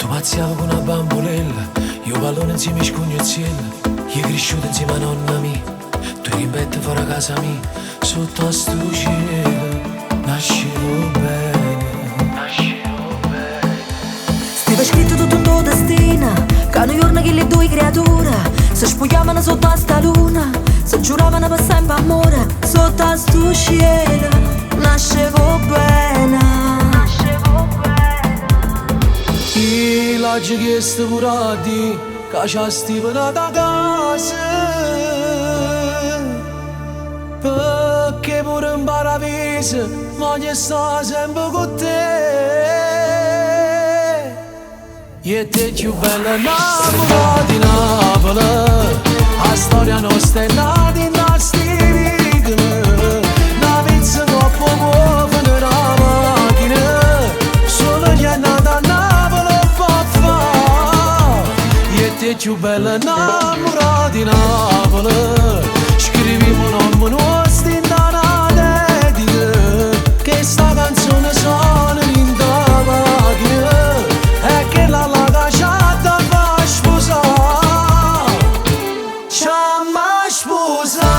Tu mazziavo con una bambolella, io pallone insieme a scugnoziella. Io cresciuto insieme a nonna mia, tu eri in betta fuori a casa mia. Sotto a sto cielo, nascevo bene, nascevo bene. Stava scritto tutto un tuo destino, che un giorno che le due creature si spogliavano sotto a sta luna, si giuravano per sempre amore. Sotto a sto cielo, nascevo bene. E l'oggi che sto curati, che ci stivano da casa, perché pure in paradiso voglio stare sempre con te. E te più bella innamorata di Napoli, la storia nostra è nata in nostri vicoli. La pizza troppo buona nella macchina, solo chi è nata a Napoli può fare. E te più bella innamorata di Napoli, scriviamo nome nostro in una dedica, che sta canzone suona in da macchina, e che la lasciata va a sposare, ci ama sposare.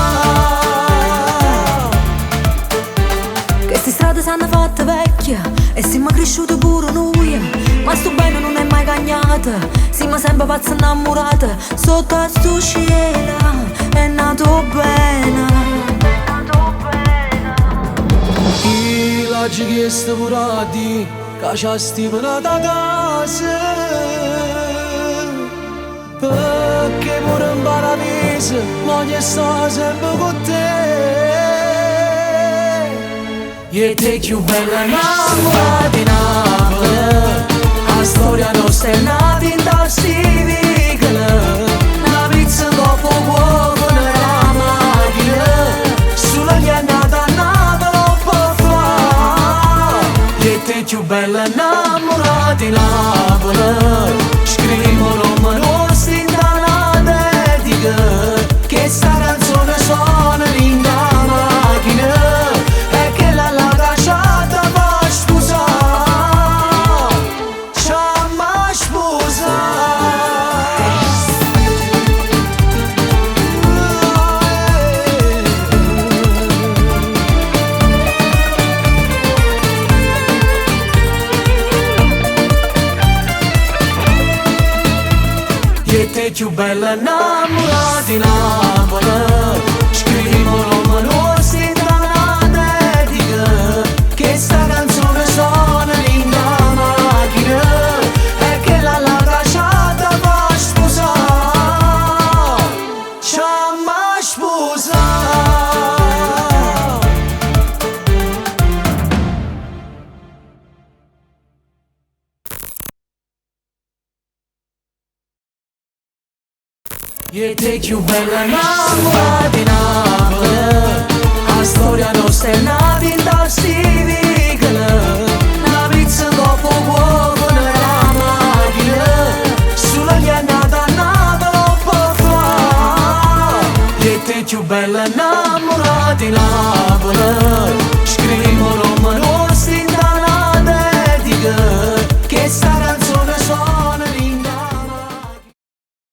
Queste strade s'hanno fatte vecchie e siamo cresciuti pure noi, ma sto bene non è mai cagnata, siamo sempre pazzi innamorati. Sotto a sto cielo è nato bene. E l'oggi che sto curati, che ci stivano da casa, perché pure in paradiso voglio stare sempre con te. E te più bella innamorata di Napoli, la storia nostra è nata in tassi vicoli. La pizza dopo poco nella macchina, solo chi è nata a Napoli può fare. E te più bella innamorata di Napoli, scriviamo nome nostro in una dedica, che sta canzone suona in da macchina, e che la lasciata va a sposare, ci ama sposare. E te più bella innamorata di Napoli, scriviamo nome nostro in una dedica, che sta canzone suona in da macchina, e che la lasciata va a sposare, ci ama sposare. E te più bella innamorata di Napoli, la storia nostra è nata in tassi vicoli. La pizza dopo poco nella macchina, solo chi è nata a Napoli può fare. E te più bella innamorata di Napoli, scriviamo nome nostro in una dedica, che sta